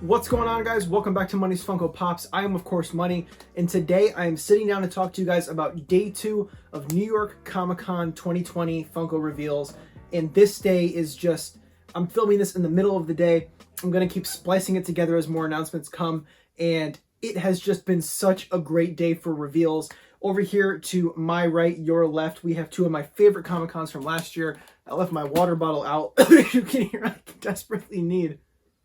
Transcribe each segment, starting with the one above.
What's going on, guys? Welcome back to Money's Funko Pops. I am, of course, Money, and today I am sitting down to talk to you guys about day 2 of New York Comic Con 2020 Funko reveals. And this day is just, I'm filming this in the middle of the day. I'm going to keep splicing it together as more announcements come, and it has just been such a great day for reveals. Over here to my right, your left, we have two of my favorite Comic Cons from last year. I left my water bottle out. You can hear I desperately need.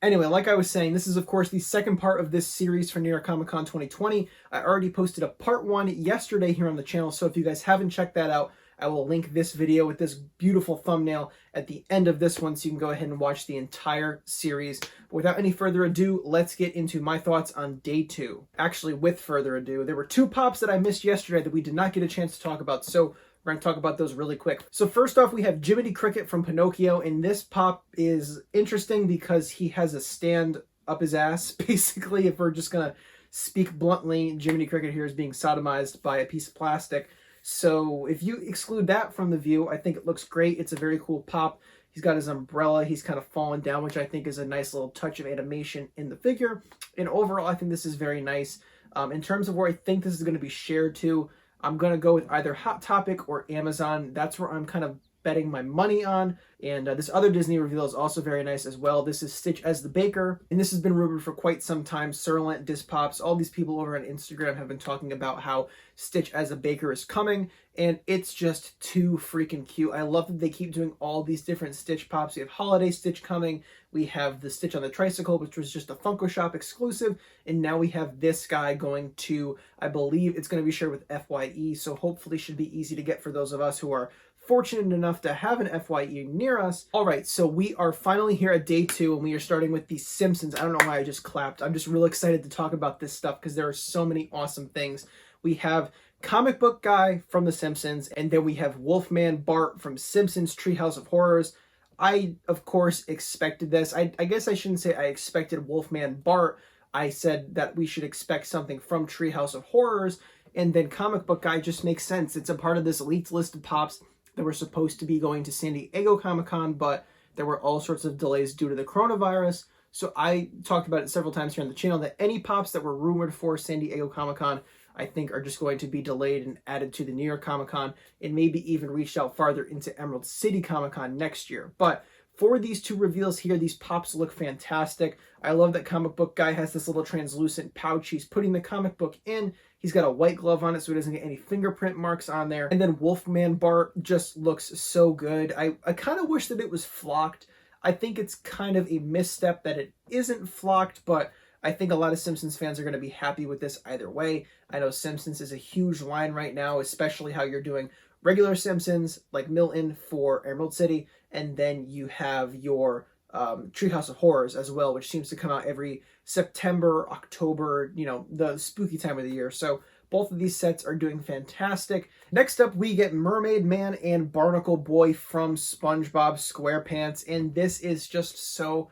Anyway, like I was saying, this is, of course, the second part of this series for New York Comic Con 2020. I already posted a part 1 yesterday here on the channel, so if you guys haven't checked that out, I will link this video with this beautiful thumbnail at the end of this one, so you can go ahead and watch the entire series. But without any further ado, let's get into my thoughts on day 2. Actually, with further ado, there were 2 pops that I missed yesterday that we did not get a chance to talk about, so we're going to talk about those really quick. So first off, we have Jiminy Cricket from Pinocchio, and this pop is interesting because he has a stand up his ass. Basically, if we're just going to speak bluntly, Jiminy Cricket here is being sodomized by a piece of plastic. So if you exclude that from the view, I think it looks great. It's a very cool pop. He's got his umbrella. He's kind of fallen down, which I think is a nice little touch of animation in the figure. And overall, I think this is very nice. In terms of where I think this is going to be shared to, I'm going to go with either Hot Topic or Amazon. That's where I'm kind of betting my money on. And this other Disney reveal is also very nice as well. This is Stitch as the Baker, and this has been rumored for quite some time. Surlent, Dispops, all these people over on Instagram have been talking about how Stitch as a Baker is coming, and it's just too freaking cute. I love that they keep doing all these different Stitch pops. We have Holiday Stitch coming, we have the Stitch on the Tricycle, which was just a Funko Shop exclusive, and now we have this guy going to, I believe it's going to be shared with FYE, so hopefully should be easy to get for those of us who are fortunate enough to have an FYE near us. All right, so we are finally here at day 2, and we are starting with the Simpsons. I don't know why I just clapped. I'm just real excited to talk about this stuff because there are so many awesome things. We have Comic Book Guy from The Simpsons, and then we have Wolfman Bart from Simpsons Treehouse of Horrors. I, of course, expected this. I guess I shouldn't say I expected Wolfman Bart. I said that we should expect something from Treehouse of Horrors, and then Comic Book Guy just makes sense. It's a part of this leaked list of pops that were supposed to be going to San Diego Comic-Con, but there were all sorts of delays due to the coronavirus. So I talked about it several times here on the channel that any pops that were rumored for San Diego Comic-Con, I think are just going to be delayed and added to the New York Comic-Con, and maybe even reached out farther into Emerald City Comic-Con next year. But for these 2 reveals here, these pops look fantastic. I love that Comic Book Guy has this little translucent pouch. He's putting the comic book in. He's got a white glove on it so he doesn't get any fingerprint marks on there. And then Wolfman Bart just looks so good. I kind of wish that it was flocked. I think it's kind of a misstep that it isn't flocked, but I think a lot of Simpsons fans are going to be happy with this either way. I know Simpsons is a huge line right now, especially how you're doing regular Simpsons like Milton for Emerald City, and then you have your Treehouse of Horrors as well, which seems to come out every September, October, you know, the spooky time of the year. So both of these sets are doing fantastic. Next up, we get Mermaid Man and Barnacle Boy from Spongebob Squarepants, and this is just so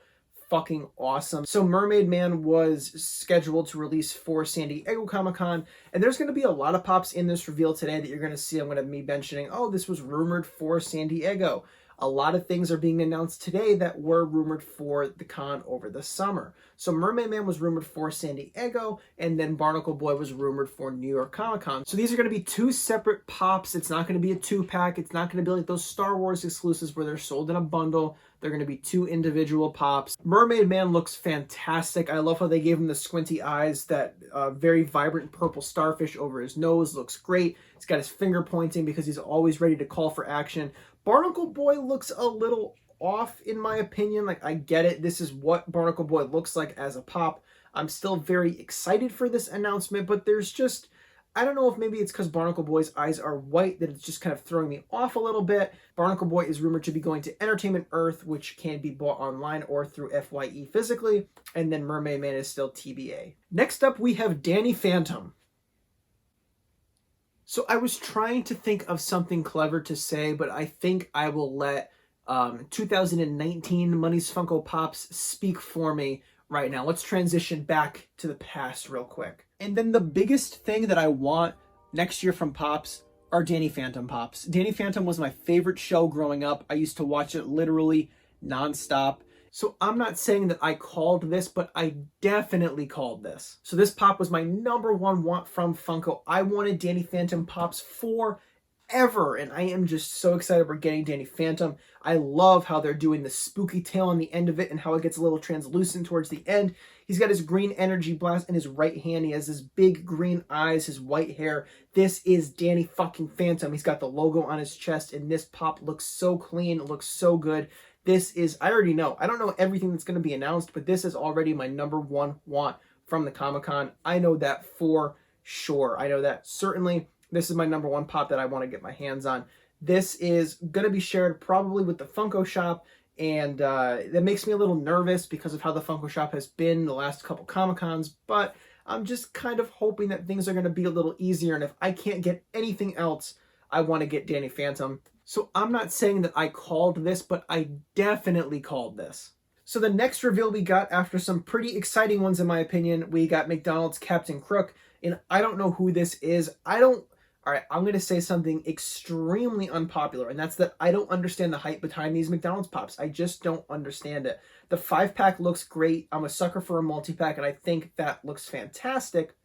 fucking awesome. So Mermaid Man was scheduled to release for San Diego Comic-Con, and there's going to be a lot of pops in this reveal today that you're going to see. I'm going to be mentioning, oh, this was rumored for San Diego. A lot of things are being announced today that were rumored for the con over the summer. So Mermaid Man was rumored for San Diego, and then Barnacle Boy was rumored for New York Comic Con. So these are going to be 2 separate pops. It's not going to be a 2-pack. It's not going to be like those Star Wars exclusives where they're sold in a bundle. They're going to be 2 individual pops. Mermaid Man looks fantastic. I love how they gave him the squinty eyes. That very vibrant purple starfish over his nose looks great. He's got his finger pointing because he's always ready to call for action. Barnacle Boy looks a little off in my opinion. Like, I get it. This is what Barnacle Boy looks like as a pop. I'm still very excited for this announcement, but there's just, I don't know if maybe it's because Barnacle Boy's eyes are white that it's just kind of throwing me off a little bit. Barnacle Boy is rumored to be going to Entertainment Earth, which can be bought online or through FYE physically, and then Mermaid Man is still TBA. Next up, we have Danny Phantom. So I was trying to think of something clever to say, but I think I will let 2019 Money's Funko Pops speak for me right now. Let's transition back to the past real quick. And then the biggest thing that I want next year from Pops are Danny Phantom Pops. Danny Phantom was my favorite show growing up. I used to watch it literally nonstop. So I'm not saying that I called this, but I definitely called this. So this pop was my number one want from Funko. I wanted Danny Phantom pops forever, and I am just so excited for getting Danny Phantom. I love how they're doing the spooky tail on the end of it and how it gets a little translucent towards the end. He's got his green energy blast in his right hand. He has his big green eyes, his white hair. This is Danny fucking Phantom. He's got the logo on his chest, and this pop looks so clean. It looks so good. This is, I already know. I don't know everything that's going to be announced, but this is already my number one want from the Comic-Con. I know that for sure. I know that certainly. This is my number one pop that I want to get my hands on. This is going to be shared probably with the Funko Shop, and that makes me a little nervous because of how the Funko Shop has been the last couple Comic-Cons, but I'm just kind of hoping that things are going to be a little easier, and if I can't get anything else, I want to get Danny Phantom. So I'm not saying that I called this, but I definitely called this. So the next reveal we got, after some pretty exciting ones in my opinion, we got McDonald's Captain Crook, and I don't know who this is. All right, I'm going to say something extremely unpopular, and that's that I don't understand the hype behind these McDonald's pops. I just don't understand it. The 5-pack looks great. I'm a sucker for a multi-pack, and I think that looks fantastic,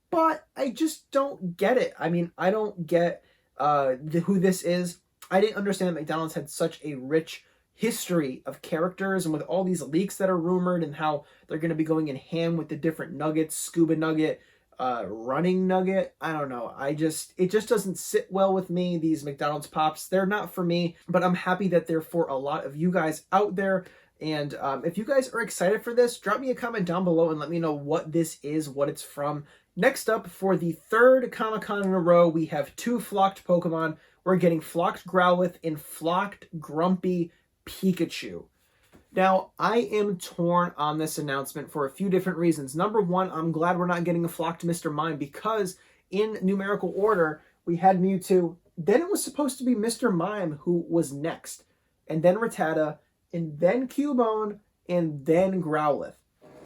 but I just don't get it. I mean, I don't get who this is. I didn't understand that McDonald's had such a rich history of characters, and with all these leaks that are rumored and how they're going to be going in ham with the different nuggets, Scuba Nugget, Running Nugget. I don't know. It just doesn't sit well with me, these McDonald's pops. They're not for me, but I'm happy that they're for a lot of you guys out there. And if you guys are excited for this, drop me a comment down below and let me know what this is, what it's from. Next up, for the third Comic-Con in a row, we have two flocked Pokemon. We're getting flocked Growlithe and flocked Grumpy Pikachu. Now, I am torn on this announcement for a few different reasons. Number one, I'm glad we're not getting a flocked Mr. Mime, because in numerical order, we had Mewtwo, then it was supposed to be Mr. Mime who was next, and then Rattata, and then Cubone, and then Growlithe.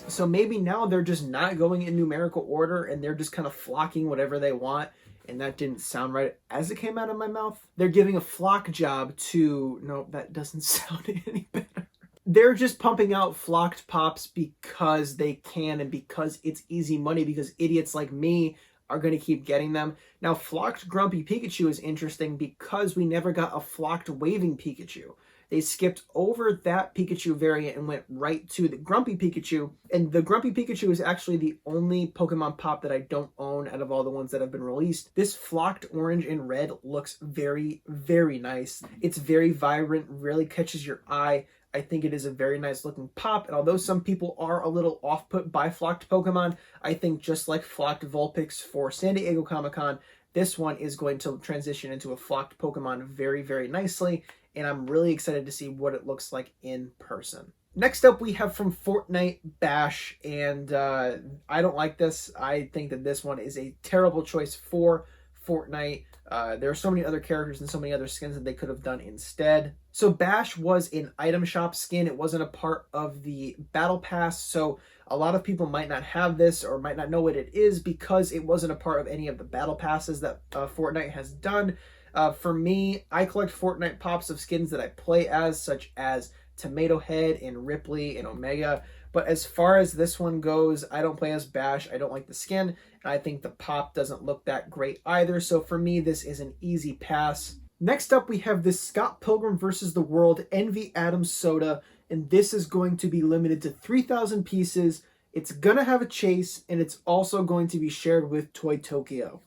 So maybe now they're just not going in numerical order, and they're just kind of flocking whatever they want, and that didn't sound right as it came out of my mouth. They're giving a flock job to... No, that doesn't sound any better. They're just pumping out flocked pops because they can and because it's easy money, because idiots like me are going to keep getting them. Now, flocked Grumpy Pikachu is interesting because we never got a flocked Waving Pikachu. They skipped over that Pikachu variant and went right to the Grumpy Pikachu. And the Grumpy Pikachu is actually the only Pokemon pop that I don't own out of all the ones that have been released. This flocked orange and red looks very, very nice. It's very vibrant, really catches your eye. I think it is a very nice looking pop, and although some people are a little off-put by flocked Pokemon, I think just like flocked Vulpix for San Diego Comic-Con, this one is going to transition into a flocked Pokemon very, very nicely, and I'm really excited to see what it looks like in person. Next up, we have from Fortnite Bash, and I don't like this. I think that this one is a terrible choice for Fortnite. There are so many other characters and so many other skins that they could have done instead. So Bash was an item shop skin. It wasn't a part of the battle pass, so a lot of people might not have this or might not know what it is because it wasn't a part of any of the battle passes that Fortnite has done. For me, I collect Fortnite pops of skins that I play as, such as Tomato Head and Ripley and Omega. But as far as this one goes, I don't play as Bash. I don't like the skin, and I think the pop doesn't look that great either. So for me, this is an easy pass. Next up, we have this Scott Pilgrim vs. the World Envy Adams soda, and this is going to be limited to 3,000 pieces. It's going to have a chase, and it's also going to be shared with Toy Tokyo.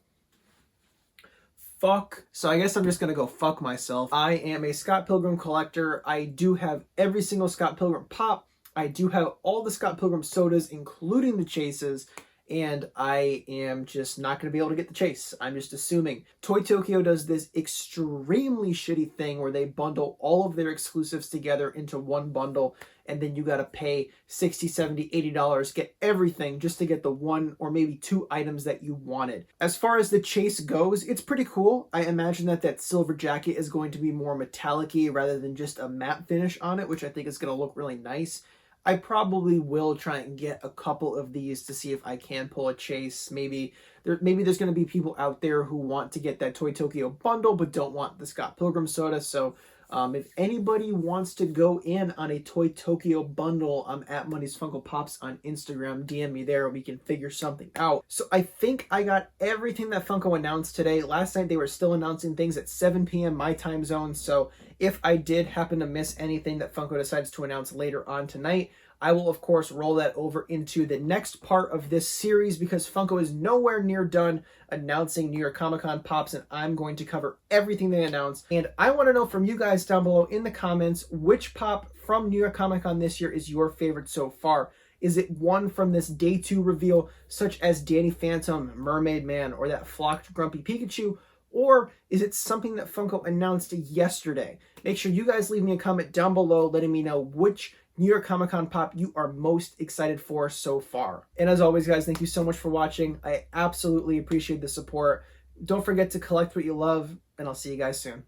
Fuck. So I guess I'm just going to go fuck myself. I am a Scott Pilgrim collector. I do have every single Scott Pilgrim pop. I do have all the Scott Pilgrim sodas, including the chases, and I am just not going to be able to get the chase. I'm just assuming. Toy Tokyo does this extremely shitty thing where they bundle all of their exclusives together into one bundle, and then you got to pay $60, $70, $80, get everything just to get the one or maybe two items that you wanted. As far as the chase goes, it's pretty cool. I imagine that that silver jacket is going to be more metallic-y rather than just a matte finish on it, which I think is going to look really nice. I probably will try and get a couple of these to see if I can pull a chase. Maybe there's going to be people out there who want to get that Toy Tokyo bundle but don't want the Scott Pilgrim soda, so If anybody wants to go in on a Toy Tokyo bundle, I'm at Money's Funko Pops on Instagram. DM me there. We can figure something out. So I think I got everything that Funko announced today. Last night they were still announcing things at 7 p.m. my time zone. So if I did happen to miss anything that Funko decides to announce later on tonight, I will, of course, roll that over into the next part of this series because Funko is nowhere near done announcing New York Comic Con Pops, and I'm going to cover everything they announce. And I want to know from you guys down below in the comments, which pop from New York Comic Con this year is your favorite so far? Is it one from this Day 2 reveal, such as Danny Phantom, Mermaid Man, or that flocked Grumpy Pikachu? Or is it something that Funko announced yesterday? Make sure you guys leave me a comment down below letting me know which New York Comic Con pop you are most excited for so far. And as always, guys, thank you so much for watching. I absolutely appreciate the support. Don't forget to collect what you love, and I'll see you guys soon.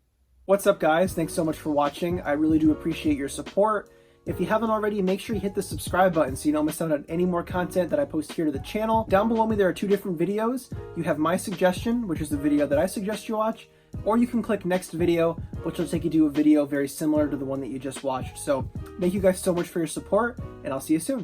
What's up, guys? Thanks so much for watching. I really do appreciate your support. If you haven't already, make sure you hit the subscribe button so you don't miss out on any more content that I post here to the channel. Down below me, there are two different videos. You have my suggestion, which is the video that I suggest you watch, or you can click next video, which will take you to a video very similar to the one that you just watched. So thank you guys so much for your support, and I'll see you soon.